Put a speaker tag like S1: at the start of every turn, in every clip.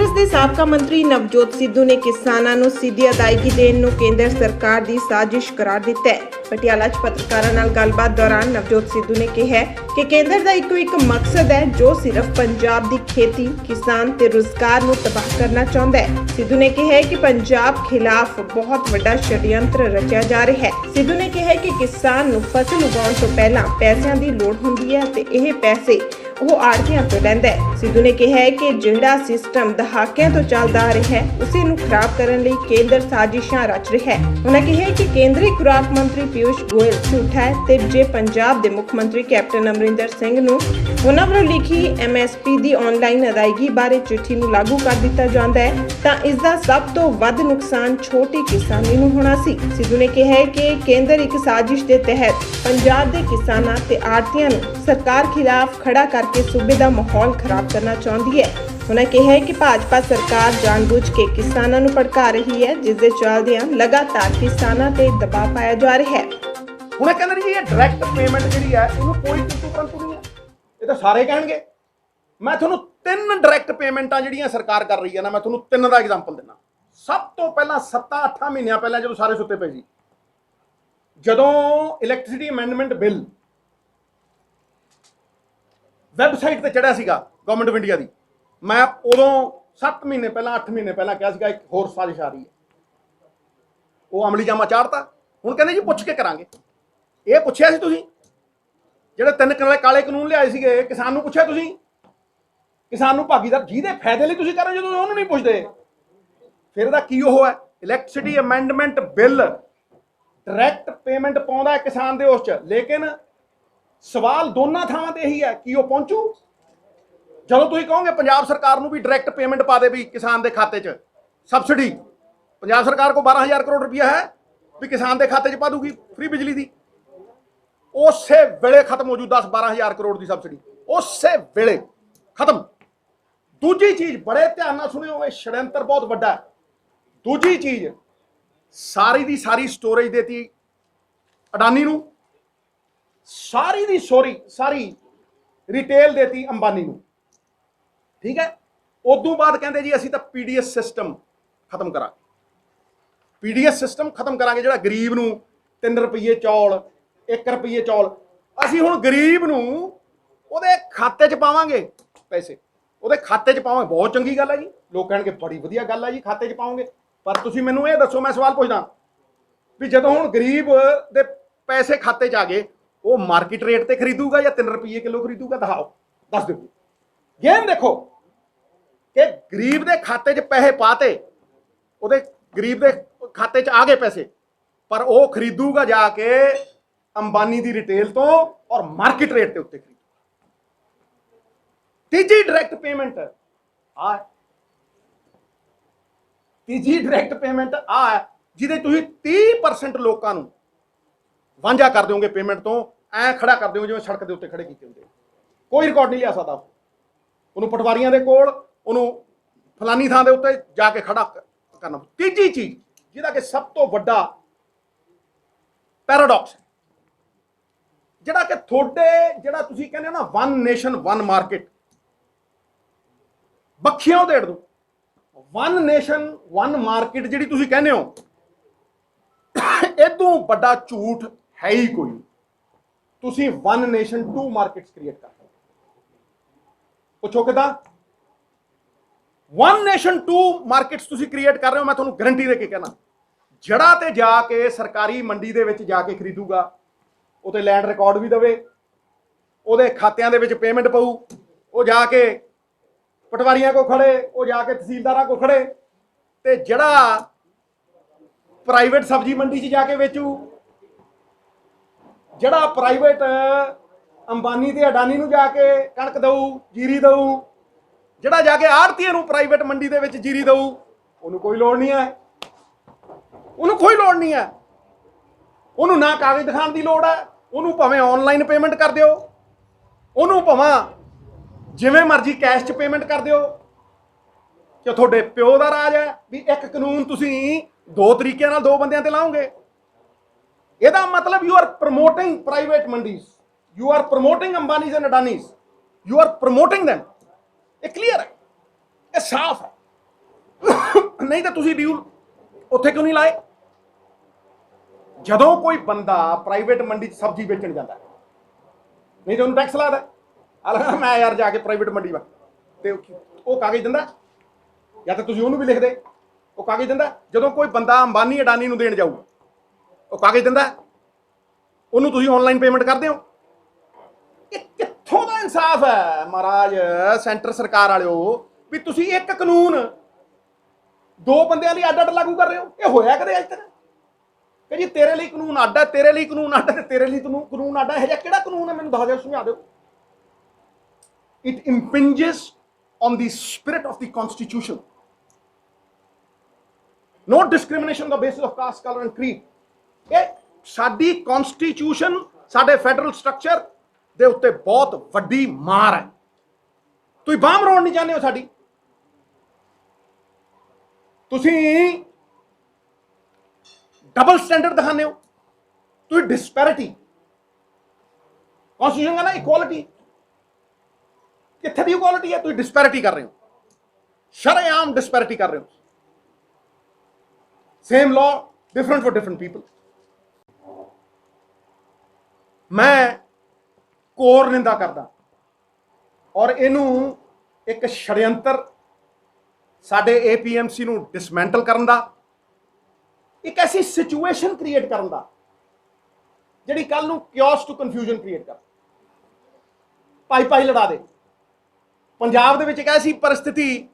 S1: ਕਾਂਗਰਸ ਦੇ ਸਾਬਕਾ ਮੰਤਰੀ ਨਵਜੋਤ ਸਿੱਧੂ ਨੇ ਕਿਸਾਨਾਂ ਨੂੰ ਸਿੱਧੀ ਅਦਾਇਗੀ ਦੇਣ ਨੂੰ ਕੇਂਦਰ ਸਰਕਾਰ ਦੀ ਸਾਜ਼ਿਸ਼ ਕਰਾਰ ਦਿੱਤਾ ਹੈ। ਪਟਿਆਲਾ 'ਚ ਪੱਤਰਕਾਰਾਂ ਨਾਲ ਗੱਲਬਾਤ ਦੌਰਾਨ ਨਵਜੋਤ ਸਿੱਧੂ ਨੇ ਕਿਹਾ ਕਿ ਕੇਂਦਰ ਦਾ ਇੱਕੋ ਇੱਕ ਮਕਸਦ ਹੈ ਜੋ ਸਿਰਫ ਪੰਜਾਬ ਦੀ ਖੇਤੀ, ਕਿਸਾਨ ਤੇ ਰੁਜ਼ਗਾਰ ਨੂੰ ਤਬਾਹ ਕਰਨਾ ਚਾਹੁੰਦਾ ਹੈ। ਸਿੱਧੂ ਨੇ ਕਿਹਾ ਕਿ ਪੰਜਾਬ ਖਿਲਾਫ ਬਹੁਤ ਵੱਡਾ ਸ਼ੜਯੰਤਰ ਰਚਿਆ ਜਾ ਰਿਹਾ ਹੈ। ਸਿੱਧੂ ਨੇ ਕਿਹਾ ਕਿ ਕਿਸਾਨ ਨੂੰ ਫਸਲ ਉਗਾਉਣ ਤੋਂ ਪਹਿਲਾਂ ਪੈਸਿਆਂ ਦੀ ਲੋੜ ਹੁੰਦੀ ਹੈ ਤੇ ਇਹ ਪੈਸੇ ਉਹ ਆੜ੍ਹਤੀਆਂ ਤੋਂ ਲੈਂਦਾ ਹੈ। ਸਿੱਧੂ ਨੇ ਕਿਹਾ ਕਿ ਜਿਹੜਾ ਸਿਸਟਮ ਦਹਾਕਿਆਂ ਤੋਂ ਚੱਲਦਾ ਆ ਰਿਹਾ ਹੈ ਉਸੇ ਨੂੰ ਖਰਾਬ ਕਰਨ ਲਈ ਕੇਂਦਰ ਸਾਜ਼ਿਸ਼ਾਂ ਰਚ ਰਿਹਾ ਹੈ। ਉਹਨਾਂ ਕਿਹਾ ਕਿ ਕੇਂਦਰੀ ਖੁਰਾਕ ਮੰਤਰੀ ਪਿਊਸ਼ ਗੋਇਲ ਝੂਠਾ ਹੈ ਤੇ ਜੇ ਪੰਜਾਬ ਦੇ ਮੁੱਖ ਮੰਤਰੀ ਕੈਪਟਨ ਅਮਰਿੰਦਰ ਸਿੰਘ ਨੂੰ ਉਹਨਾਂ ਵੱਲੋਂ ਲਿਖੀ MSP ਦੀ ਆਨਲਾਈਨ ਅਦਾਇਗੀ ਬਾਰੇ ਚਿੱਠੀ ਨੂੰ ਲਾਗੂ ਕਰ ਦਿੱਤਾ ਜਾਂਦਾ ਹੈ ਤਾਂ ਇਸ ਦਾ ਸਭ ਤੋਂ ਵੱਧ ਨੁਕਸਾਨ ਛੋਟੀ ਕਿਸਾਨੀ ਨੂੰ ਹੋਣਾ ਸੀ। ਸਿੱਧੂ ਨੇ ਕਿਹਾ ਕਿ ਕੇਂਦਰ ਇੱਕ ਸਾਜ਼ਿਸ਼ ਦੇ ਤਹਿਤ ਪੰਜਾਬ ਦੇ ਕਿਸਾਨਾਂ ਤੇ ਆੜ੍ਹਤੀਆਂ ਨੂੰ ਸਰਕਾਰ ਖਿਲਾਫ ਖੜਾ ਕਰਕੇ ਸੂਬੇ ਦਾ ਮਾਹੌਲ ਖਰਾਬ ਕਰਨਾ ਚਾਹੁੰਦੀ ਹੈ। ਉਹਨਾਂ ਕਿਹਾ ਕਿ ਭਾਜਪਾ ਸਰਕਾਰ ਜਾਣਬੁੱਝ ਕੇ ਕਿਸਾਨਾਂ ਨੂੰ ਭੜਕਾ ਰਹੀ ਹੈ, ਜਿਸ ਦੇ ਚੱਲਦਿਆਂ ਲਗਾਤਾਰ ਕਿਸਾਨਾਂ ਤੇ ਦਬਾਅ ਪਾਇਆ ਜਾ ਰਿਹਾ ਹੈ।
S2: ਹੁਣ ਇਹ ਕਹਿੰਦੇ ਜੀ ਇਹ ਡਾਇਰੈਕਟ ਪੇਮੈਂਟ ਜਿਹੜੀ ਹੈ ਇਹਨੂੰ ਕੋਈ ਕਿੰਤੂ ਪਰੰਤੂ ਨਹੀਂ ਹੈ। ਇਹ ਤਾਂ ਸਾਰੇ ਕਹਿਣਗੇ। ਮੈਂ ਤੁਹਾਨੂੰ 3 ਡਾਇਰੈਕਟ ਪੇਮੈਂਟਾਂ ਜਿਹੜੀਆਂ ਸਰਕਾਰ ਕਰ ਰਹੀ ਹੈ ਨਾ, ਮੈਂ ਤੁਹਾਨੂੰ 3 ਦਾ ਐਗਜ਼ਾਮਪਲ ਦਿੰਦਾ। ਸਭ ਤੋਂ ਪਹਿਲਾਂ 7-8 ਮਹੀਨਿਆਂ ਪਹਿਲਾਂ ਜਦੋਂ ਸਾਰੇ ਸੁੱਤੇ ਪਏ ਸੀ, ਜਦੋਂ ਇਲੈਕਟ੍ਰਿਸਿਟੀ ਅਮੈਂਡਮੈਂਟ ਬਿੱਲ ਵੈਬਸਾਈਟ ਤੇ ਚੜਿਆ ਸੀਗਾ ਗਵਰਨਮੈਂਟ ਆਫ ਇੰਡੀਆ ਦੀ, ਮੈਂ ਉਦੋਂ 7 ਮਹੀਨੇ ਪਹਿਲਾਂ 8 ਮਹੀਨੇ ਪਹਿਲਾਂ ਕਿਹਾ ਸੀਗਾ ਇੱਕ ਹੋਰ ਸਾਜ਼ਿਸ਼ ਆ ਰਹੀ ਹੈ। ਉਹ ਅਮਲੀ ਜਾਮਾ ਚਾੜਤਾ। ਹੁਣ ਕਹਿੰਦੇ ਜੀ ਪੁੱਛ ਕੇ ਕਰਾਂਗੇ। ਇਹ ਪੁੱਛਿਆ ਸੀ ਤੁਸੀਂ? ਜਿਹੜੇ 3 ਕਾਲੇ ਕਾਨੂੰਨ ਲਿਆਏ ਸੀਗੇ, ਕਿਸਾਨ ਨੂੰ ਪੁੱਛਿਆ ਤੁਸੀਂ? ਕਿਸਾਨ ਨੂੰ ਭਾਗੀਦਾਰ ਜਿਹਦੇ ਫਾਇਦੇ ਲਈ ਤੁਸੀਂ ਕਰ ਰਹੇ ਜਦੋਂ ਉਹਨੂੰ ਨਹੀਂ ਪੁੱਛਦੇ, ਫਿਰ ਇਹਦਾ ਕੀ ਉਹ ਹੈ? Electricity amendment bill direct payment ਪਾਉਂਦਾ ਕਿਸਾਨ ਦੇ ਉਸ 'ਚ, ਲੇਕਿਨ ਸਵਾਲ ਦੋਨਾਂ ਥਾਵਾਂ ਤੇ ਇਹੀ ਹੈ ਕਿ ਉਹ ਪਹੁੰਚੂ। ਜਦੋਂ ਤੁਸੀਂ ਕਹੋਗੇ ਪੰਜਾਬ ਸਰਕਾਰ ਨੂੰ ਵੀ ਡਾਇਰੈਕਟ ਪੇਮੈਂਟ ਪਾ ਦੇ ਵੀ ਕਿਸਾਨ ਦੇ ਖਾਤੇ 'ਚ ਸਬਸਿਡੀ, ਪੰਜਾਬ ਸਰਕਾਰ ਕੋਲ 12,000 ਕਰੋੜ ਰੁਪਇਆ ਹੈ ਵੀ ਕਿਸਾਨ ਦੇ ਖਾਤੇ 'ਚ ਪਾ ਦੂਗੀ ਫ੍ਰੀ ਬਿਜਲੀ ਦੀ, ਉਸੇ ਵੇਲੇ ਖਤਮ ਹੋ ਜੂ 10-12,000 ਕਰੋੜ ਦੀ ਸਬਸਿਡੀ, ਉਸੇ ਵੇਲੇ ਖਤਮ। ਦੂਜੀ ਚੀਜ਼, ਬੜੇ ਧਿਆਨ ਨਾਲ ਸੁਣਿਓ, ਇਹ ਸ਼ੜਯੰਤਰ ਬਹੁਤ ਵੱਡਾ ਹੈ। ਦੂਜੀ ਚੀਜ਼, ਸਾਰੀ ਦੀ ਸਾਰੀ ਸਟੋਰੇਜ ਦੇਤੀ ਅਡਾਨੀ ਨੂੰ, ਸਾਰੀ ਦੀ ਸਾਰੀ ਰਿਟੇਲ ਦੇਤੀ ਅੰਬਾਨੀ ਨੂੰ, ਠੀਕ ਹੈ। ਉਦੋਂ ਬਾਅਦ ਕਹਿੰਦੇ ਜੀ ਅਸੀਂ ਤਾਂ PDS ਸਿਸਟਮ ਖਤਮ ਕਰਾਂਗੇ। PDS ਸਿਸਟਮ ਖਤਮ ਕਰਾਂਗੇ, ਜਿਹੜਾ ਗਰੀਬ ਨੂੰ 3 ਰੁਪਏ ਚੌਲ, 1 ਰੁਪਏ ਚੌਲ, ਅਸੀਂ ਹੁਣ ਗਰੀਬ ਨੂੰ ਉਹਦੇ ਖਾਤੇ 'ਚ ਪਾਵਾਂਗੇ, ਪੈਸੇ ਉਹਦੇ ਖਾਤੇ 'ਚ ਪਾਵਾਂਗੇ। ਬਹੁਤ ਚੰਗੀ ਗੱਲ ਹੈ ਜੀ। ਲੋਕ ਕਹਿਣਗੇ ਬੜੀ ਵਧੀਆ ਗੱਲ ਹੈ ਜੀ, ਖਾਤੇ 'ਚ ਪਾਓਗੇ। ਪਰ ਤੁਸੀਂ ਮੈਨੂੰ ਇਹ ਦੱਸੋ, ਮੈਂ ਸਵਾਲ ਪੁੱਛਦਾ ਵੀ ਜਦੋਂ ਹੁਣ ਗਰੀਬ ਦੇ ਪੈਸੇ ਖਾਤੇ 'ਚ ਆ ਗਏ, ਉਹ ਮਾਰਕੀਟ ਰੇਟ ਤੇ ਖਰੀਦੂਗਾ ਜਾਂ 3 ਰੁਪਏ ਕਿਲੋ ਖਰੀਦੂਗਾ? ਦਿਖਾਓ, ਦੱਸ ਦਿਓ। ਗੇਮ ਦੇਖੋ ਕਿ ਗਰੀਬ ਦੇ ਖਾਤੇ 'ਚ ਪੈਸੇ ਪਾਤੇ, ਉਹਦੇ ਗਰੀਬ ਦੇ ਖਾਤੇ 'ਚ ਆ ਗਏ ਪੈਸੇ, ਪਰ ਉਹ ਖਰੀਦੂਗਾ ਜਾ ਕੇ ਅੰਬਾਨੀ ਦੀ ਰਿਟੇਲ ਤੋਂ ਔਰ ਮਾਰਕੀਟ ਰੇਟ ਦੇ ਉੱਤੇ ਖਰੀਦੂਗਾ। ਤੀਜੀ ਡਾਇਰੈਕਟ ਪੇਮੈਂਟ ਆ, ਤੀਜੀ ਡਾਇਰੈਕਟ ਪੇਮੈਂਟ ਆ ਜਿਹਦੇ ਤੁਸੀਂ 30% ਲੋਕਾਂ ਨੂੰ ਵਾਂਝਾ ਕਰ ਦਿਓਗੇ ਪੇਮੈਂਟ ਤੋਂ, ਐ ਖੜਾ ਕਰ ਦਿਓ ਜਿਵੇਂ ਸੜਕ ਦੇ ਉੱਤੇ ਖੜੇ ਕੀਤੇ ਹੁੰਦੇ। ਕੋਈ ਰਿਕਾਰਡ ਨਹੀਂ ਲਿਆ ਸਕਦਾ ਉਹਨੂੰ, ਪਟਵਾਰੀਆਂ ਦੇ ਕੋਲ ਉਹਨੂੰ ਫਲਾਨੀ ਥਾਂ ਦੇ ਉੱਤੇ ਜਾ ਕੇ ਖੜਾ ਕਰਨਾ। ਤੀਜੀ ਚੀਜ਼ ਜਿਹਦਾ ਕਿ ਸਭ ਤੋਂ ਵੱਡਾ ਪੈਰਾਡੌਕਸ ਹੈ, ਜਿਹੜਾ ਕਿ ਤੁਹਾਡੇ ਜਿਹੜਾ ਤੁਸੀਂ ਕਹਿੰਦੇ ਹੋ ਨਾ 1 ਨੇਸ਼ਨ 1 ਮਾਰਕੀਟ, ਬੱਖੀਆਂ ਦੇੜ ਦੋ। 1 ਨੇਸ਼ਨ 1 ਮਾਰਕੀਟ ਜਿਹੜੀ ਤੁਸੀਂ ਕਹਿੰਦੇ ਹੋ, ਇਦੋਂ ਵੱਡਾ ਝੂਠ ਹੈ ਹੀ ਕੋਈ ਨਹੀਂ। ਤੁਸੀਂ 1 ਨੇਸ਼ਨ 2 ਮਾਰਕੀਟਸ ਕ੍ਰੀਏਟ ਕਰ ਰਹੇ ਹੋ। ਪੁੱਛੋ ਕਿਦਾਂ? 1 ਨੇਸ਼ਨ 2 ਮਾਰਕੀਟਸ ਤੁਸੀਂ ਕ੍ਰੀਏਟ ਕਰ ਰਹੇ ਹੋ। ਮੈਂ ਤੁਹਾਨੂੰ ਗਰੰਟੀ ਦੇ ਕੇ ਕਹਿਣਾ, ਜੜਾ ਤੇ ਜਾ ਕੇ ਸਰਕਾਰੀ ਮੰਡੀ ਦੇ ਵਿੱਚ ਜਾ ਕੇ ਖਰੀਦੂਗਾ, ਉਹਤੇ ਲੈਂਡ ਰਿਕਾਰਡ ਵੀ ਦੇਵੇ, ਉਹਦੇ ਖਾਤਿਆਂ ਦੇ ਵਿੱਚ ਪੇਮੈਂਟ ਪਊ, ਉਹ ਜਾ ਕੇ ਪਟਵਾਰੀਆਂ ਕੋ ਖੜੇ, ਉਹ ਜਾ ਕੇ ਤਹਿਸੀਲਦਾਰਾਂ ਕੋ ਖੜੇ, ਤੇ ਜਿਹੜਾ ਪ੍ਰਾਈਵੇਟ ਸਬਜ਼ੀ ਮੰਡੀ 'ਚ ਜਾ ਕੇ ਵੇਚੂ, ਜਿਹੜਾ ਪ੍ਰਾਈਵੇਟ ਅੰਬਾਨੀ ਤੇ ਅਡਾਨੀ ਨੂੰ ਜਾ ਕੇ ਕਣਕ ਦਊ, ਜੀਰੀ ਦਊ, ਜਿਹੜਾ ਜਾ ਕੇ ਆੜ੍ਹਤੀਏ ਨੂੰ ਪ੍ਰਾਈਵੇਟ ਮੰਡੀ ਦੇ ਵਿੱਚ ਜੀਰੀ ਦਊ, ਉਹਨੂੰ ਕੋਈ ਲੋੜ ਨਹੀਂ ਹੈ। ਉਹਨੂੰ ਕੋਈ ਲੋੜ ਨਹੀਂ ਹੈ। ਉਹਨੂੰ ਨਾ ਕਾਗਜ਼ ਦਿਖਾਉਣ ਦੀ ਲੋੜ ਹੈ। ਉਹਨੂੰ ਭਾਵੇਂ ਆਨਲਾਈਨ ਪੇਮੈਂਟ ਕਰ ਦਿਓ, ਉਹਨੂੰ ਭਾਵੇਂ ਜਿਵੇਂ ਮਰਜ਼ੀ ਕੈਸ਼ 'ਚ ਪੇਮੈਂਟ ਕਰ ਦਿਓ। ਕਿ ਤੁਹਾਡੇ ਪਿਓ ਦਾ ਰਾਜ ਹੈ ਵੀ ਇੱਕ ਕਾਨੂੰਨ ਤੁਸੀਂ 2 ਤਰੀਕਿਆਂ ਨਾਲ 2 ਬੰਦਿਆਂ ਤੇ ਲਾਓਗੇ। ਇਹਦਾ ਮਤਲਬ you are promoting private mandis, you are promoting Ambanis and Adanis, you are promoting them। ਇਹ ਕਲੀਅਰ ਹੈ, ਇਹ ਸਾਫ਼ ਹੈ। ਨਹੀਂ ਤਾਂ ਤੁਸੀਂ ਡਿਊਲ ਉੱਥੇ ਕਿਉਂ ਨਹੀਂ ਲਾਏ? ਜਦੋਂ ਕੋਈ ਬੰਦਾ ਪ੍ਰਾਈਵੇਟ ਮੰਡੀ 'ਚ ਸਬਜ਼ੀ ਵੇਚਣ ਜਾਂਦਾ ਨਹੀਂ ਤਾਂ ਉਹਨੂੰ ਟੈਕਸ ਲੱਗਦਾ। ਆ ਮੈਂ ਯਾਰ ਜਾ ਕੇ ਪ੍ਰਾਈਵੇਟ ਮੰਡੀ ਵਾ ਤੇ ਉਹ ਕਾਗਜ਼ ਦਿੰਦਾ, ਜਾਂ ਤਾਂ ਤੁਸੀਂ ਉਹਨੂੰ ਵੀ ਲਿਖਦੇ ਉਹ ਕਾਗਜ਼ ਦਿੰਦਾ। ਜਦੋਂ ਕੋਈ ਬੰਦਾ ਅੰਬਾਨੀ ਅਡਾਨੀ ਨੂੰ ਦੇਣ ਜਾਊਗਾ ਉਹ ਕਾਗਜ਼ ਦਿੰਦਾ, ਉਹਨੂੰ ਤੁਸੀਂ ਆਨਲਾਈਨ ਪੇਮੈਂਟ ਕਰਦੇ ਹੋ। ਇਹ ਕਿੱਥੋਂ ਦਾ ਇਨਸਾਫ ਹੈ ਮਹਾਰਾਜ ਸੈਂਟਰ ਸਰਕਾਰ ਵਾਲਿਓ, ਵੀ ਤੁਸੀਂ ਇੱਕ ਕਾਨੂੰਨ ਦੋ ਬੰਦਿਆਂ ਲਈ ਅੱਡ-ਅੱਡ ਲਾਗੂ ਕਰ ਰਹੇ ਹੋ? ਇਹ ਹੋਇਆ ਕਦੇ ਅੱਜ ਤੱਕ ਕਿ ਜੀ ਤੇਰੇ ਲਈ ਕਾਨੂੰਨ ਅੱਡ ਹੈ, ਤੇਰੇ ਲਈ ਕਾਨੂੰਨ ਅੱਡ ਹੈ ਤੇ ਤੇਰੇ ਲਈ ਕਾਨੂੰਨ ਅੱਡ ਹੈ? ਇਹ ਜਿਹਾ ਕਿਹੜਾ ਕਾਨੂੰਨ ਹੈ? ਮੈਨੂੰ ਦੱਸ ਦਿਓ, ਸਮਝਾ ਦਿਓ। It impinges on the spirit of the Constitution. No discrimination on the basis of caste, color and creed. ਇਹ ਸਾਡੀ Constitution, ਸਾਡੇ ਫੈਡਰਲ ਸਟਰਕਚਰ ਦੇ ਉੱਤੇ ਬਹੁਤ ਵੱਡੀ ਮਾਰ ਹੈ। ਤੁਸੀਂ ਬਾਂਹ ਮਰੋੜ ਨਹੀਂ ਚਾਹੁੰਦੇ ਹੋ ਸਾਡੀ, ਤੁਸੀਂ ਡਬਲ ਸਟੈਂਡਰਡ ਦਿਖਾਉਂਦੇ ਹੋ, ਤੁਸੀਂ ਡਿਸਪੈਰਿਟੀ। ਕਨਸਟੀਟਿਊਸ਼ਨ ਕਹਿੰਦਾ ਇਕੁਆਲਿਟੀ, ਕਿੱਥੇ ਦੀ ਇਕੁਆਲਿਟੀ ਹੈ? ਤੁਸੀਂ ਡਿਸਪੈਰਿਟੀ ਕਰ ਰਹੇ ਹੋ, ਸ਼ਰੇਆਮ ਡਿਸਪੈਰਿਟੀ ਕਰ ਰਹੇ ਹੋ। Same law different for different people. ਮੈਂ ਕੋਰ ਨਿੰਦਾ ਕਰਦਾ ਔਰ ਇਹਨੂੰ ਇੱਕ ਛੜਯੰਤਰ ਸਾਡੇ APMC ਨੂੰ ਡਿਸਮੈਂਟਲ ਕਰਨ ਦਾ, ਇੱਕ ਐਸੀ ਸਿਚੁਏਸ਼ਨ ਕ੍ਰੀਏਟ ਕਰਨ ਦਾ ਜਿਹੜੀ ਕੱਲ ਨੂੰ ਕਿਓਸ ਟੂ ਕਨਫਿਊਜ਼ਨ ਕ੍ਰੀਏਟ ਕਰ, ਭਾਈ ਲੜਾ ਦੇ। ਪੰਜਾਬ ਦੇ ਵਿੱਚ ਇੱਕ ਐਸੀ ਪਰਿਸਥਿਤੀ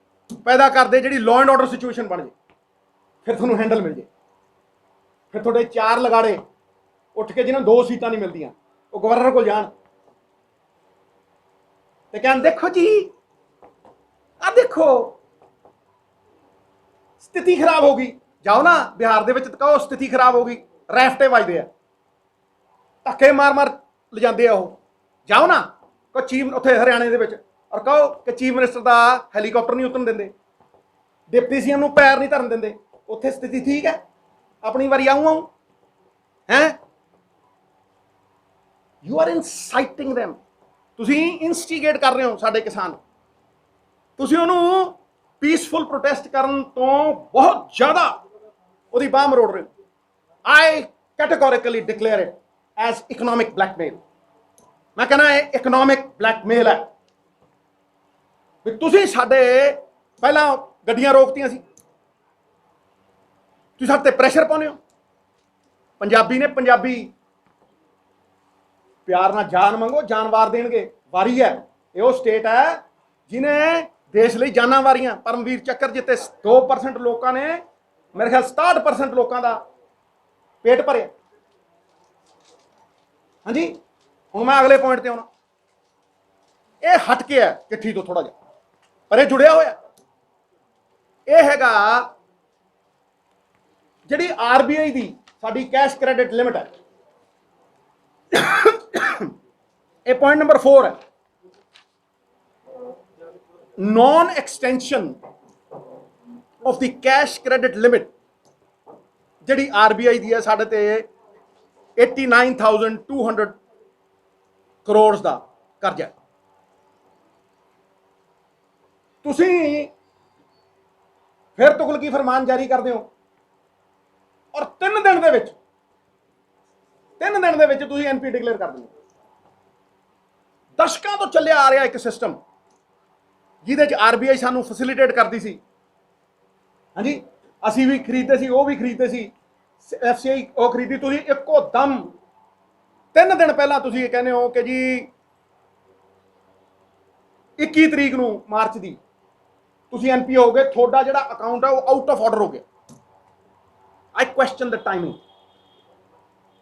S2: ਪੈਦਾ ਕਰ ਦੇ ਜਿਹੜੀ ਲਾਅ ਐਂਡ ਆਰਡਰ ਸਿਚੁਏਸ਼ਨ ਬਣ ਜੇ, ਫਿਰ ਤੁਹਾਨੂੰ ਹੈਂਡਲ ਮਿਲ ਜੇ। ਫਿਰ ਤੁਹਾਡੇ ਚਾਰ ਲਗਾੜੇ ਉੱਠ ਕੇ ਜਿਹਨਾਂ 2 ਸੀਟਾਂ ਨਹੀਂ ਮਿਲਦੀਆਂ ਉਹ ਗਵਰਨਰ ਕੋਲ ਜਾਣ ਤੇ ਕਹਿਣ ਦੇਖੋ ਜੀ ਆ ਦੇਖੋ ਸਥਿਤੀ ਖਰਾਬ ਹੋ ਗਈ। ਜਾਓ ਨਾ ਬਿਹਾਰ ਦੇ ਵਿੱਚ ਤਾਂ ਕਹੋ ਸਥਿਤੀ ਖਰਾਬ ਹੋ ਗਈ, ਰੈਫਟੇ ਵੱਜਦੇ ਆ, ਧੱਕੇ ਮਾਰ ਲਿਜਾਂਦੇ ਆ ਉਹ। ਜਾਓ ਨਾ ਕੋ ਚੀਫ ਉੱਥੇ ਹਰਿਆਣੇ ਦੇ ਵਿੱਚ ਔਰ ਕਹੋ ਕਿ ਚੀਫ ਮਿਨਿਸਟਰ ਦਾ ਹੈਲੀਕਾਪਟਰ ਨਹੀਂ ਉਤਰਨ ਦਿੰਦੇ, ਡਿਪਟੀ ਸੀਐਮ ਨੂੰ ਪੈਰ ਨਹੀਂ ਧਰਨ ਦਿੰਦੇ। ਉੱਥੇ ਸਥਿਤੀ ਠੀਕ ਹੈ, ਆਪਣੀ ਵਾਰੀ ਆਊਂ ਹੈ। ਯੂ ਆਰ ਇਨਸਾਈਟਿੰਗ them, ਤੁਸੀਂ ਇਨਸਟੀਗੇਟ ਕਰ ਰਹੇ ਹੋ ਸਾਡੇ ਕਿਸਾਨ। ਤੁਸੀਂ ਉਹਨੂੰ ਪੀਸਫੁਲ ਪ੍ਰੋਟੈਸਟ ਕਰਨ ਤੋਂ ਬਹੁਤ ਜ਼ਿਆਦਾ ਉਹਦੀ ਬਾਂਹ ਮਰੋੜ ਰਹੇ ਹੋ। I categorically declare it as economic blackmail. ਮੈਂ ਕਹਿੰਦਾ ਇਹ ਇਕਨੋਮਿਕ ਬਲੈਕਮੇਲ ਹੈ ਵੀ ਤੁਸੀਂ ਸਾਡੇ ਪਹਿਲਾਂ ਗੱਡੀਆਂ ਰੋਕਤੀਆਂ ਸੀ, ਤੁਸੀਂ ਸਾਡੇ ਤੇ ਪ੍ਰੈਸ਼ਰ ਪਾਉਂਦੇ ਹੋ। ਪੰਜਾਬੀ ਨੇ ਪੰਜਾਬੀ ਪਿਆਰ ਨਾਲ ਜਾਨ ਮੰਗੋ, ਜਾਨ ਵਾਰ ਦੇਣਗੇ। ਵਾਰੀ ਹੈ, ਇਹ ਉਹ ਸਟੇਟ ਹੈ ਜਿਹਨੇ ਦੇਸ਼ ਲਈ ਜਾਨਾਂ ਵਾਰੀਆਂ। ਪਰਮਵੀਰ ਚੱਕਰ ਜਿੱਤੇ 2% ਲੋਕਾਂ ਨੇ ਮੇਰੇ ਖਿਆਲ 67% ਲੋਕਾਂ ਦਾ ਪੇਟ ਭਰਿਆ। ਹਾਂਜੀ, ਹੁਣ ਮੈਂ ਅਗਲੇ ਪੁਆਇੰਟ ਤੇ ਆਉਣਾ। ਇਹ ਹਟ ਕੇ ਹੈ ਚਿੱਠੀ ਤੋਂ ਥੋੜਾ ਜਿਹਾ, ਪਰ ਇਹ ਜੁੜਿਆ ਹੋਇਆ। ਇਹ ਹੈਗਾ ਜਿਹੜੀ RBI ਦੀ ਸਾਡੀ ਕੈਸ਼ ਕ੍ਰੈਡਿਟ ਲਿਮਿਟ ਹੈ। ਇਹ ਪੁਆਇੰਟ ਨੰਬਰ 4 ਹੈ, non extension of the cash credit limit ਜਿਹੜੀ RBI ਦੀ ਹੈ ਸਾਡੇ ਤੇ 89,200 ਕਰੋੜ ਦਾ ਕਰਜ਼ਾ। ਤੁਸੀਂ ਫਿਰ ਤੁਗਲਕੀ ਫਰਮਾਨ ਜਾਰੀ ਕਰਦੇ ਹੋ ਔਰ 3 ਦਿਨ ਦੇ ਵਿੱਚ ਤੁਸੀਂ NP ਡਿਕਲੇਅਰ ਕਰ ਦਿੰਦੇ ਹੋ। ਦਸ਼ਕਾਂ ਤੋਂ ਚੱਲਿਆ ਆ ਰਿਹਾ ਇੱਕ ਸਿਸਟਮ ਜਿਹਦੇ ਚ RBI ਸਾਨੂੰ ਫੈਸਿਲਿਟੇਟ ਕਰਦੀ ਸੀ। ਹਾਂਜੀ, ਅਸੀਂ ਵੀ ਖਰੀਦਦੇ ਸੀ, ਉਹ ਵੀ ਖਰੀਦਦੇ ਸੀ, FCI ਉਹ ਖਰੀਦੀ। ਤੁਸੀਂ ਇੱਕੋ ਦਮ 3 ਦਿਨ ਪਹਿਲਾਂ ਤੁਸੀਂ ਇਹ ਕਹਿੰਦੇ ਹੋ ਕਿ ਜੀ 21 ਤਰੀਕ ਨੂੰ ਮਾਰਚ ਦੀ ਤੁਸੀਂ NP ਹੋ ਗਏ, ਤੁਹਾਡਾ ਜਿਹੜਾ ਅਕਾਊਂਟ ਹੈ ਉਹ ਆਊਟ ਆਫ ਆਰਡਰ ਹੋ ਗਿਆ। ਆਈ ਕੁਐਸਚਨ ਦ ਟਾਈਮਿੰਗ।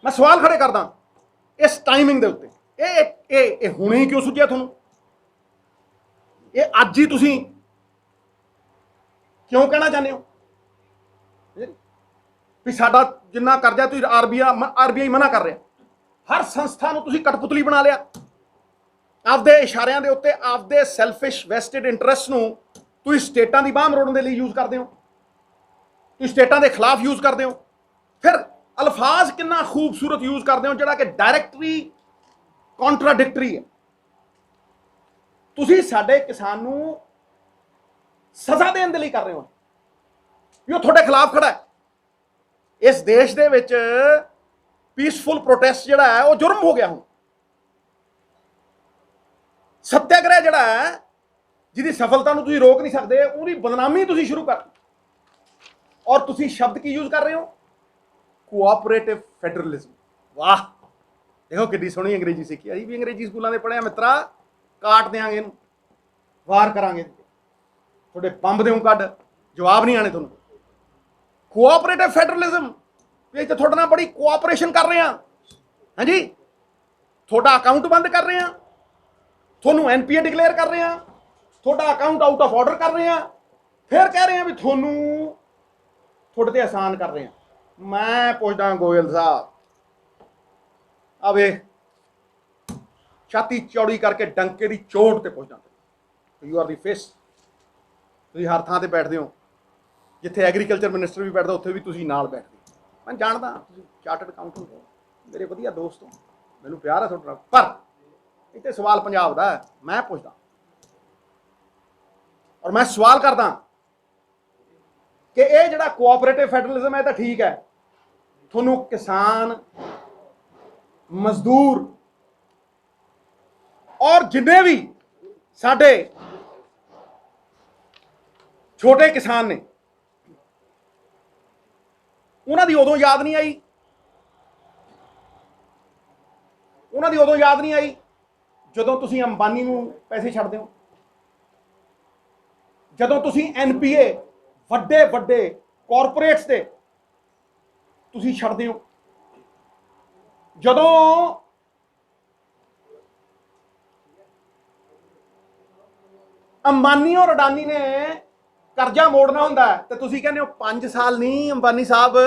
S2: ਮੈਂ ਸਵਾਲ ਖੜੇ ਕਰਦਾ ਇਸ ਟਾਈਮਿੰਗ ਦੇ ਉੱਤੇ। ਇਹ ਹੁਣੇ ਹੀ ਕਿਉਂ ਸੁਝਿਆ ਤੁਹਾਨੂੰ? ਇਹ ਅੱਜ ਹੀ ਤੁਸੀਂ ਕਿਉਂ ਕਹਿਣਾ ਚਾਹੁੰਦੇ ਹੋ ਵੀ ਸਾਡਾ ਜਿੰਨਾ ਕਰਜ਼ਾ ਤੁਸੀਂ RBI ਮਨਾ ਕਰ ਰਿਹਾ? ਹਰ ਸੰਸਥਾ ਨੂੰ ਤੁਸੀਂ ਕਠਪੁਤਲੀ ਬਣਾ ਲਿਆ ਆਪਦੇ ਇਸ਼ਾਰਿਆਂ ਦੇ ਉੱਤੇ। ਆਪਦੇ ਸੈਲਫਿਸ਼ ਵੈਸਟਡ ਇੰਟਰਸਟ ਨੂੰ ਤੁਸੀਂ ਸਟੇਟਾਂ ਦੀ ਬਾਂਹ ਮਰੋੜਨ ਦੇ ਲਈ ਯੂਜ਼ ਕਰਦੇ ਹੋ, ਤੁਸੀਂ ਸਟੇਟਾਂ ਦੇ ਖਿਲਾਫ ਯੂਜ਼ ਕਰਦੇ ਹੋ। ਫਿਰ ਅਲਫਾਜ਼ ਕਿੰਨਾ ਖੂਬਸੂਰਤ ਯੂਜ਼ ਕਰਦੇ ਹੋ ਜਿਹੜਾ ਕਿ ਡਾਇਰੈਕਟਲੀ ਕੰਟਰਾਡਿਕਟਰੀ ਹੈ। ਤੁਸੀਂ ਸਾਡੇ ਕਿਸਾਨ ਨੂੰ ਸਜ਼ਾ ਦੇਣ ਦੇ ਲਈ ਕਰ ਰਹੇ ਹੋ। ਵੀ ਉਹ ਤੁਹਾਡੇ ਖਿਲਾਫ ਖੜਾ ਹੈ। ਇਸ ਦੇਸ਼ ਦੇ ਵਿੱਚ ਪੀਸਫੁਲ ਪ੍ਰੋਟੈਸਟ ਜਿਹੜਾ ਹੈ ਉਹ ਜੁਰਮ ਹੋ ਗਿਆ। ਹੁਣ ਸੱਤਿਆਗ੍ਰਹਿ ਜਿਹੜਾ ਹੈ ਜਿਹਦੀ ਸਫਲਤਾ ਨੂੰ ਤੁਸੀਂ ਰੋਕ ਨਹੀਂ ਸਕਦੇ, ਉਹਦੀ ਬਦਨਾਮੀ ਤੁਸੀਂ ਸ਼ੁਰੂ ਕਰ। ਔਰ ਤੁਸੀਂ ਸ਼ਬਦ ਕੀ ਯੂਜ਼ ਕਰ ਰਹੇ ਹੋ? Cooperative federalism. ਵਾਹ, ਦੇਖੋ ਕਿੰਨੀ ਸੋਹਣੀ ਅੰਗਰੇਜ਼ੀ ਸਿੱਖੀ। ਅਸੀਂ ਵੀ ਅੰਗਰੇਜ਼ੀ ਸਕੂਲਾਂ ਦੇ ਪੜ੍ਹਿਆ ਮਿੱਤਰਾ। ਕਾਟ ਦਿਆਂਗੇ ਇਹਨੂੰ, ਵਾਰ ਕਰਾਂਗੇ, ਤੁਹਾਡੇ ਬੰਬ ਦੇਉਂ ਕੱਢ, ਜਵਾਬ ਨਹੀਂ ਆਣੇ ਤੁਹਾਨੂੰ। ਕੋਆਪਰੇਟਿਵ ਫੈਡਰਲਿਜ਼ਮ, ਵੀ ਇੱਥੇ ਤੁਹਾਡੇ ਨਾਲ ਬੜੀ ਕੋਆਪਰੇਸ਼ਨ ਕਰ ਰਹੇ ਹਾਂ। ਹਾਂਜੀ, ਤੁਹਾਡਾ ਅਕਾਊਂਟ ਬੰਦ ਕਰ ਰਹੇ ਹਾਂ, ਤੁਹਾਨੂੰ ਐਨਪੀਏ ਡਿਕਲੇਅਰ ਕਰ ਰਹੇ ਹਾਂ, ਤੁਹਾਡਾ ਅਕਾਊਂਟ ਆਊਟ ਆਫ ਆਰਡਰ ਕਰ ਰਹੇ ਹਾਂ, ਫਿਰ ਕਹਿ ਰਹੇ ਹਾਂ ਵੀ ਤੁਹਾਨੂੰ ਤੁਹਾਡੇ ਤੇ ਆਸਾਨ ਕਰ ਰਹੇ ਹਾਂ। ਮੈਂ ਪੁੱਛਦਾ ਗੋਇਲ ਸਾਹਿਬ, ਆ ਵੇਖ ਛਾਤੀ ਚੌੜੀ ਕਰਕੇ ਡੰਕੇ ਦੀ ਚੋਟ ਤੇ ਪੁੱਛਦਾ, ਯੂ ਆਰ ਦੀ ਫੇਸ। ਤੁਸੀਂ ਹਰ ਥਾਂ ਤੇ ਬੈਠਦੇ ਹੋ, ਜਿੱਥੇ ਐਗਰੀਕਲਚਰ ਮਿਨਿਸਟਰ ਵੀ ਬੈਠਦਾ ਉੱਥੇ ਵੀ ਤੁਸੀਂ ਨਾਲ ਬੈਠਦੇ। ਮੈਂ ਜਾਣਦਾ ਤੁਸੀਂ ਚਾਰਟਰਡ ਅਕਾਊਂਟੈਂਟ ਹੋ, ਮੇਰੇ ਵਧੀਆ ਦੋਸਤ ਹੋ, ਮੈਨੂੰ ਪਿਆਰ ਹੈ ਤੁਹਾਡੇ ਨਾਲ, ਪਰ ਇੱਥੇ ਸਵਾਲ ਪੰਜਾਬ ਦਾ ਹੈ। ਮੈਂ ਪੁੱਛਦਾ ਔਰ ਮੈਂ ਸਵਾਲ ਕਰਦਾ ਕਿ ਇਹ ਜਿਹੜਾ ਕੋਆਪਰੇਟਿਵ ਫੈਡਰਲਿਜ਼ਮ ਹੈ ਤਾਂ ਠੀਕ ਹੈ, ਤੁਹਾਨੂੰ ਕਿਸਾਨ, ਮਜ਼ਦੂਰ ਔਰ ਜਿੰਨੇ ਵੀ ਸਾਡੇ ਛੋਟੇ ਕਿਸਾਨ ਨੇ, ਉਹਨਾਂ ਦੀ ਉਦੋਂ ਯਾਦ ਨਹੀਂ ਆਈ, ਉਹਨਾਂ ਦੀ ਉਦੋਂ ਯਾਦ ਨਹੀਂ ਆਈ ਜਦੋਂ ਤੁਸੀਂ ਅੰਬਾਨੀ ਨੂੰ ਪੈਸੇ ਛੱਡਦੇ ਹੋ, ਜਦੋਂ ਤੁਸੀਂ ਐਨਪੀਏ ਵੱਡੇ ਵੱਡੇ ਕਾਰਪੋਰੇਟਸ ਤੇ ਤੁਸੀਂ ਛੱਡਦੇ ਹੋ, ਜਦੋਂ ਅੰਬਾਨੀ ਔਰ ਅਡਾਨੀ ਨੇ ਕਰਜ਼ਾ ਮੋੜਨਾ ਹੁੰਦਾ ਤੇ ਤੁਸੀਂ ਕਹਿੰਦੇ ਹੋ 5 ਸਾਲ ਨਹੀਂ। ਅੰਬਾਨੀ ਸਾਹਿਬ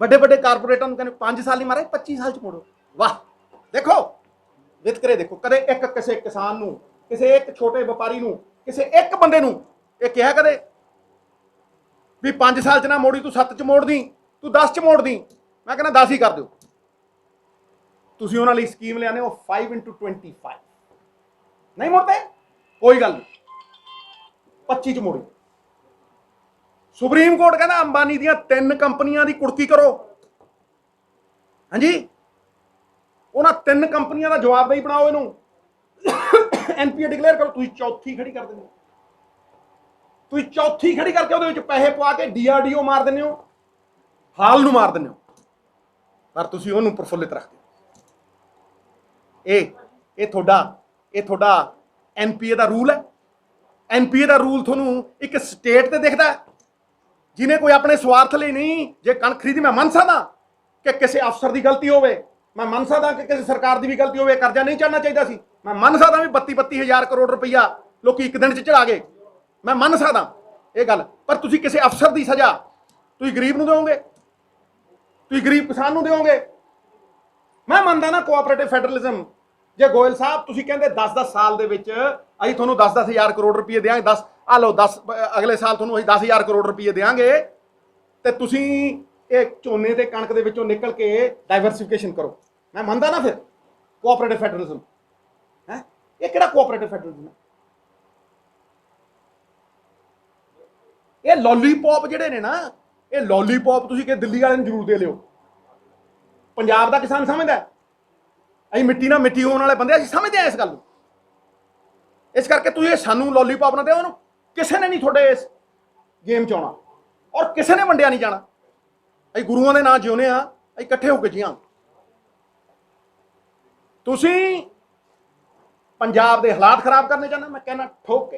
S2: ਵੱਡੇ ਵੱਡੇ ਕਾਰਪੋਰੇਟਾਂ ਨੂੰ ਕਹਿੰਦੇ 5 ਸਾਲ ਨਹੀਂ ਮਾਰੇ, 25 ਸਾਲ ਚ ਮੋੜੋ। ਵਾਹ, ਦੇਖੋ ਵਿਤਕਰੇ ਦੇਖੋ। ਕਦੇ ਇੱਕ ਕਿਸੇ ਕਿਸਾਨ ਨੂੰ, ਕਿਸੇ ਇੱਕ ਛੋਟੇ ਵਪਾਰੀ ਨੂੰ, ਕਿਸੇ ਇੱਕ ਬੰਦੇ ਨੂੰ ਇਹ ਕਿਹਾ ਕਦੇ ਵੀ 5 ਸਾਲ ਚ ਨਾ ਮੋੜੀ, ਤੂੰ 7 ਚ ਮੋੜਦੀ, ਤੂੰ 10 ਚ ਮੋੜਦੀ? ਮੈਂ ਕਹਿੰਦਾ 10 ਹੀ ਕਰ ਦਿਓ। ਤੁਸੀਂ ਉਹਨਾਂ ਲਈ ਸਕੀਮ ਲਿਆਨੇ ਹੋ 5x25, ਨਹੀਂ ਮੁੜਦੇ, ਕੋਈ ਗੱਲ ਨਹੀਂ, 25 ਚ ਮੋੜੀ। ਸੁਪਰੀਮ ਕੋਰਟ ਕਹਿੰਦਾ ਅੰਬਾਨੀ ਦੀਆਂ 3 ਕੰਪਨੀਆਂ ਦੀ ਕੁੜਕੀ ਕਰੋ। ਹਾਂਜੀ, ਉਹਨਾਂ 3 ਕੰਪਨੀਆਂ ਦਾ ਜਵਾਬਦੇਹੀ ਬਣਾਓ, ਇਹਨੂੰ ਐਨਪੀਏ ਡਿਕਲੇਅਰ ਕਰੋ। ਤੁਸੀਂ ਚੌਥੀ ਖੜੀ ਕਰ ਦਿੰਦੇ ਹੋ, ਤੁਸੀਂ ਚੌਥੀ ਖੜੀ ਕਰਕੇ ਉਹਦੇ ਵਿੱਚ ਪੈਸੇ ਪਵਾ ਕੇ ਡੀਆਰਡੀਓ ਮਾਰ ਦਿੰਦੇ ਹੋ, ਹਾਲ ਨੂੰ ਮਾਰ ਦਿੰਦੇ ਹੋ, ਪਰ ਤੁਸੀਂ ਉਹਨੂੰ ਪ੍ਰਫੁੱਲਿਤ ਰੱਖਦੇ ਹੋ। ਇਹ ਤੁਹਾਡਾ ਐਨਪੀਏ ਦਾ ਰੂਲ ਹੈ। ਐਨਪੀਏ ਦਾ ਰੂਲ ਤੁਹਾਨੂੰ ਇੱਕ ਸਟੇਟ ਤੇ ਦਿਖਦਾ, ਜਿਹਨੇ ਕੋਈ ਆਪਣੇ ਸਵਾਰਥ ਲਈ ਨਹੀਂ। ਜੇ ਕਣਕ ਖਰੀਦੀ, ਮੈਂ ਮੰਨ ਸਕਦਾ ਕਿ ਕਿਸੇ ਅਫਸਰ ਦੀ ਗਲਤੀ ਹੋਵੇ, ਮੈਂ ਮੰਨ ਸਕਦਾ ਕਿ ਕਿਸੇ ਸਰਕਾਰ ਦੀ ਵੀ ਗਲਤੀ ਹੋਵੇ, ਕਰਜ਼ਾ ਨਹੀਂ ਚੜ੍ਹਨਾ ਚਾਹੀਦਾ ਸੀ, ਮੈਂ ਮੰਨ ਸਕਦਾ ਵੀ 32 ਹਜ਼ਾਰ ਕਰੋੜ ਰੁਪਈਆ ਲੋਕੀ ਇੱਕ ਦਿਨ 'ਚ ਚੜਾ ਗਏ, ਮੈਂ ਮੰਨ ਸਕਦਾ ਇਹ ਗੱਲ। ਪਰ ਤੁਸੀਂ ਕਿਸੇ ਅਫਸਰ ਦੀ ਸਜ਼ਾ ਤੁਸੀਂ ਗਰੀਬ ਨੂੰ ਦਿਓਗੇ, ਤੁਸੀਂ ਗਰੀਬ ਕਿਸਾਨ ਨੂੰ ਦਿਓਗੇ? ਮੈਂ ਮੰਨਦਾ ਨਾ ਕੋਆਪਰੇਟਿਵ ਫੈਡਰਲਿਜ਼ਮ। ਜੇ ਗੋਇਲ ਸਾਹਿਬ ਤੁਸੀਂ ਕਹਿੰਦੇ 10 ਸਾਲ ਦੇ ਵਿੱਚ ਅਸੀਂ ਤੁਹਾਨੂੰ 10 ਹਜ਼ਾਰ ਕਰੋੜ ਰੁਪਏ ਦੇਵਾਂਗੇ, 10 ਆ ਲਓ, 10 ਅਗਲੇ ਸਾਲ ਤੁਹਾਨੂੰ ਅਸੀਂ 10 ਹਜ਼ਾਰ ਕਰੋੜ ਰੁਪਏ ਦੇਵਾਂਗੇ, ਤੇ ਤੁਸੀਂ ਇਹ ਝੋਨੇ ਤੇ ਕਣਕ ਦੇ ਵਿੱਚੋਂ ਨਿਕਲ ਕੇ ਡਾਈਵਰਸਿਫਿਕੇਸ਼ਨ ਕਰੋ, ਮੈਂ ਮੰਨਦਾ ਨਾ ਫਿਰ ਕੋਆਪਰੇਟਿਵ ਫੈਡਰਲਿਜ਼ਮ ਹੈ। ਇਹ ਕਿਹੜਾ ਕੋਆਪਰੇਟਿਵ ਫੈਡਰਲਿਜ਼ਮ ਹੈ? ਇਹ ਲੋਲੀਪੌਪ ਜਿਹੜੇ ਨੇ ਨਾ, ਇਹ ਲੋਲੀਪੌਪ ਤੁਸੀਂ ਕਿ ਦਿੱਲੀ ਵਾਲਿਆਂ ਨੂੰ ਜ਼ਰੂਰ ਦੇ ਲਿਓ। ਪੰਜਾਬ ਦਾ ਕਿਸਾਨ ਸਮਝਦਾ ਅਸੀਂ ਮਿੱਟੀ ਨਾਲ ਮਿੱਟੀ ਹੋਣ ਵਾਲੇ ਬੰਦੇ, ਅਸੀਂ ਸਮਝਦੇ ਹਾਂ ਇਸ ਗੱਲ ਨੂੰ। ਇਸ ਕਰਕੇ ਤੁਸੀਂ ਸਾਨੂੰ ਲੋਲੀਪੌਪ ਨਾ ਦਿਓ, ਉਹਨੂੰ ਕਿਸੇ ਨੇ ਨਹੀਂ ਤੁਹਾਡੇ ਇਸ ਗੇਮ 'ਚ ਆਉਣਾ, ਔਰ ਕਿਸੇ ਨੇ ਵੰਡਿਆ ਨਹੀਂ ਜਾਣਾ। ਅਸੀਂ ਗੁਰੂਆਂ ਦੇ ਨਾਂ ਜਿਉਂਦੇ ਹਾਂ, ਅਸੀਂ ਇਕੱਠੇ ਹੋ ਕੇ ਜੀਆਂ। ਤੁਸੀਂ ਪੰਜਾਬ ਦੇ ਹਾਲਾਤ ਖਰਾਬ ਕਰਨੇ ਚਾਹੁੰਦੇ, ਮੈਂ ਕਹਿਣਾ ਠੋਕ ਕੇ।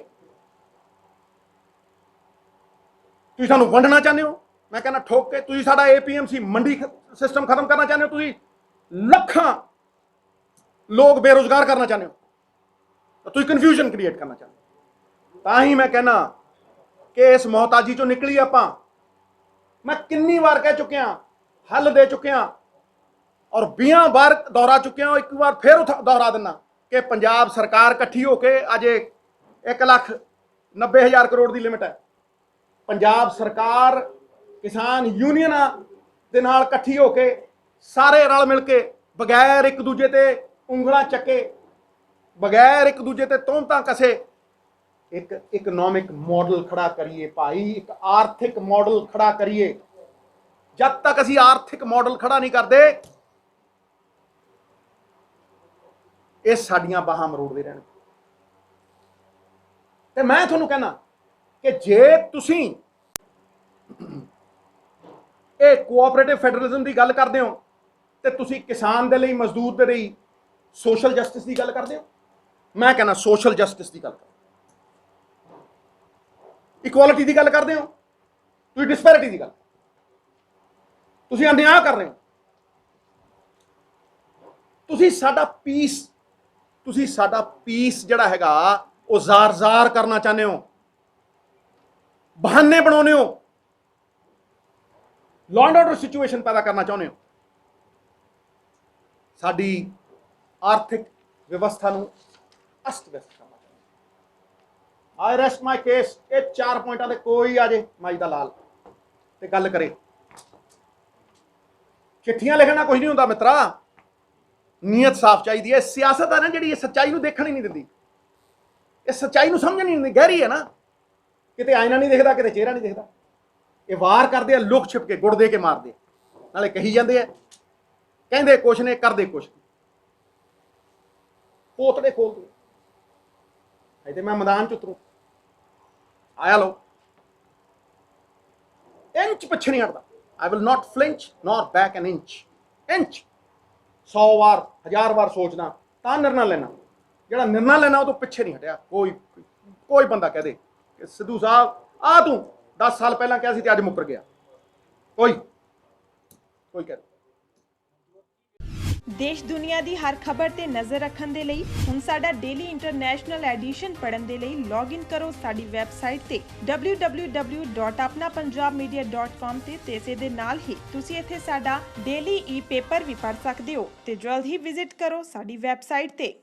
S2: ਤੁਸੀਂ ਸਾਨੂੰ ਵੰਡਣਾ ਚਾਹੁੰਦੇ ਹੋ, ਮੈਂ ਕਹਿੰਦਾ ਠੋਕ ਕੇ। ਤੁਸੀਂ ਸਾਡਾ APMC ਮੰਡੀ ਸਿਸਟਮ ਖਤਮ ਕਰਨਾ ਚਾਹੁੰਦੇ ਹੋ, ਤੁਸੀਂ ਲੱਖਾਂ ਲੋਕ ਬੇਰੁਜ਼ਗਾਰ ਕਰਨਾ ਚਾਹੁੰਦੇ ਹੋ, ਤੁਸੀਂ ਕਨਫਿਊਜ਼ਨ ਕ੍ਰੀਏਟ ਕਰਨਾ ਚਾਹੁੰਦੇ ਹੋ। ਤਾਂ ਹੀ ਮੈਂ ਕਹਿੰਦਾ ਕਿ ਇਸ ਮੁਹਤਾਜੀ ਚੋਂ ਨਿਕਲੀ ਆਪਾਂ। ਮੈਂ ਕਿੰਨੀ ਵਾਰ ਕਹਿ ਚੁੱਕਿਆ, ਹੱਲ ਦੇ ਚੁੱਕਿਆ, ਔਰ 20 ਵਾਰ ਦੁਹਰਾ ਚੁੱਕਿਆ। ਇੱਕ ਵਾਰ ਫਿਰ ਦੁਹਰਾ ਦਿੰਦਾ ਕਿ ਪੰਜਾਬ ਸਰਕਾਰ ਇਕੱਠੀ ਹੋ ਕੇ ਅੱਜ 1,90,000 ਕਰੋੜ ਦੀ ਲਿਮਿਟ ਹੈ। ਪੰਜਾਬ ਸਰਕਾਰ ਕਿਸਾਨ ਯੂਨੀਅਨਾਂ ਦੇ ਨਾਲ ਇਕੱਠੀ ਹੋ ਕੇ ਸਾਰੇ ਰਲ ਮਿਲ ਕੇ, ਬਗੈਰ ਇੱਕ ਦੂਜੇ ਤੇ ਉਂਗਲਾਂ ਚੱਕੇ, ਬਗੈਰ ਇੱਕ ਦੂਜੇ ਤੇ ਤੋਹਮਤਾਂ ਕਸੇ, ਇੱਕ ਇਕਨੋਮਿਕ ਮਾਡਲ ਖੜਾ ਕਰੀਏ ਭਾਈ, ਇੱਕ ਆਰਥਿਕ ਮਾਡਲ ਖੜਾ ਕਰੀਏ। ਜਦ ਤੱਕ ਅਸੀਂ ਆਰਥਿਕ ਮਾਡਲ ਖੜਾ ਨਹੀਂ ਕਰਦੇ, ਇਹ ਸਾਡੀਆਂ ਬਾਹਾਂ ਮਰੋੜਦੇ ਰਹਿਣਗੇ। ਤੇ ਮੈਂ ਤੁਹਾਨੂੰ ਕਹਿਣਾ ਕਿ ਜੇ ਤੁਸੀਂ ਇਹ ਕੋਆਪਰੇਟਿਵ ਫੈਡਰਲਿਜ਼ਮ ਦੀ ਗੱਲ ਕਰਦੇ ਹੋ ਤੇ ਤੁਸੀਂ ਕਿਸਾਨ ਦੇ ਲਈ, ਮਜ਼ਦੂਰ ਦੇ ਲਈ ਸੋਸ਼ਲ ਜਸਟਿਸ ਦੀ ਗੱਲ ਕਰਦੇ ਹੋ। ਮੈਂ ਕਹਿੰਦਾ ਸੋਸ਼ਲ ਜਸਟਿਸ ਦੀ ਗੱਲ ਕਰੋ, ਇਕੁਆਲਿਟੀ ਦੀ ਗੱਲ ਕਰਦੇ ਹੋ, ਤੁਸੀਂ ਡਿਸਪੈਰਿਟੀ ਦੀ ਗੱਲ, ਤੁਸੀਂ ਅਨਿਆਂ ਕਰ ਰਹੇ ਹੋ। ਤੁਸੀਂ ਸਾਡਾ ਪੀਸ ਜਿਹੜਾ ਹੈਗਾ ਉਹ ਜ਼ਾਰ ਕਰਨਾ ਚਾਹੁੰਦੇ ਹੋ, ਬਹਾਨੇ ਬਣਾਉਂਦੇ ਹੋ, ਲਾਅ ਐਂਡ ਆਰਡਰ ਸਿਚੁਏਸ਼ਨ ਪੈਦਾ ਕਰਨਾ ਚਾਹੁੰਦੇ ਹੋ, ਸਾਡੀ ਆਰਥਿਕ ਵਿਵਸਥਾ ਨੂੰ ਅਸਤ ਵਿਅਸਤ ਕਰਨਾ ਚਾਹੁੰਦੇ ਹੋ। ਆਈ ਰੈਸਟ ਮਾਈ ਕੇਸ। ਇਹ 4 ਪੁਆਇੰਟਾਂ ਦੇ ਕੋਈ ਆ ਜੇ ਮਾਈ ਦਾ ਲਾਲ ਤੇ ਗੱਲ ਕਰੇ। ਚਿੱਠੀਆਂ ਲਿਖਣਾ ਕੁਝ ਨਹੀਂ ਹੁੰਦਾ ਮਿੱਤਰਾ, ਨੀਅਤ ਸਾਫ਼ ਚਾਹੀਦੀ ਹੈ। ਸਿਆਸਤ ਹੈ ਨਾ ਜਿਹੜੀ, ਇਹ ਸੱਚਾਈ ਨੂੰ ਦੇਖਣ ਹੀ ਨਹੀਂ ਦਿੰਦੀ, ਇਹ ਸੱਚਾਈ ਨੂੰ ਸਮਝਣ ਨਹੀਂ ਦਿੰਦੀ। ਗਹਿਰੀ ਹੈ ਨਾ, ਕਿਤੇ ਆਇਨਾ ਨਹੀਂ ਦਿਖਦਾ, ਕਿਤੇ ਚਿਹਰਾ ਨਹੀਂ ਦਿਖਦਾ। ਇਹ ਵਾਰ ਕਰਦੇ ਆ ਲੁਕ ਛਿਪ ਕੇ, ਗੁੜ ਦੇ ਕੇ ਮਾਰਦੇ, ਨਾਲੇ ਕਹੀ ਜਾਂਦੇ ਆ, ਕਹਿੰਦੇ ਕੁਛ ਨੇ, ਕਰਦੇ ਕੁਛ। ਪੋਤੜੇ ਖੋਲਦੇ ਤੇ ਮੈਂ ਮੈਦਾਨ ਚ ਉਤਰੂ, ਆਇਆ ਲੋ, ਇੰਚ ਪਿੱਛੇ ਨਹੀਂ ਹਟਦਾ। I will not flinch nor back an inch. 100 ਵਾਰ 1000 ਵਾਰ ਸੋਚਣਾ ਤਾਂ ਨਿਰਣਾ ਲੈਣਾ। ਜਿਹੜਾ ਨਿਰਣਾ ਲੈਣਾ ਉਹ ਤੋਂ ਪਿੱਛੇ ਨਹੀਂ ਹਟਿਆ। ਕੋਈ ਬੰਦਾ ਕਹਿ ਦੇ ਕਿ ਸਿੱਧੂ ਸਾਹਿਬ ਆ ਤੂੰ 10 ਸਾਲ ਪਹਿਲਾਂ ਕਿਹਾ ਸੀ ਤੇ ਅੱਜ ਮੁੱਕਰ ਗਿਆ, ਕੋਈ ਕਹਿ ਦੇ।
S1: ਦੇਸ਼ ਦੁਨੀਆ ਦੀ ਹਰ ਖਬਰ ਤੇ ਨਜ਼ਰ ਰੱਖਣ ਦੇ ਲਈ ਹੁਣ ਸਾਡਾ ਡੇਲੀ ਇੰਟਰਨੈਸ਼ਨਲ ਐਡੀਸ਼ਨ ਪੜ੍ਹਨ ਦੇ ਲਈ ਲੌਗਇਨ ਕਰੋ ਸਾਡੀ ਵੈਬਸਾਈਟ ਤੇ www.apnapunjabmedia.com ਤੇ ਇਸੇ ਦੇ ਨਾਲ ਹੀ ਤੁਸੀਂ ਇੱਥੇ ਸਾਡਾ ਡੇਲੀ ਈ-ਪੇਪਰ ਵੀ ਪੜ੍ਹ ਸਕਦੇ ਹੋ ਤੇ ਜਲਦ ਹੀ ਵਿਜ਼ਿਟ ਕਰੋ ਸਾਡੀ ਵੈਬਸਾਈਟ ਤੇ।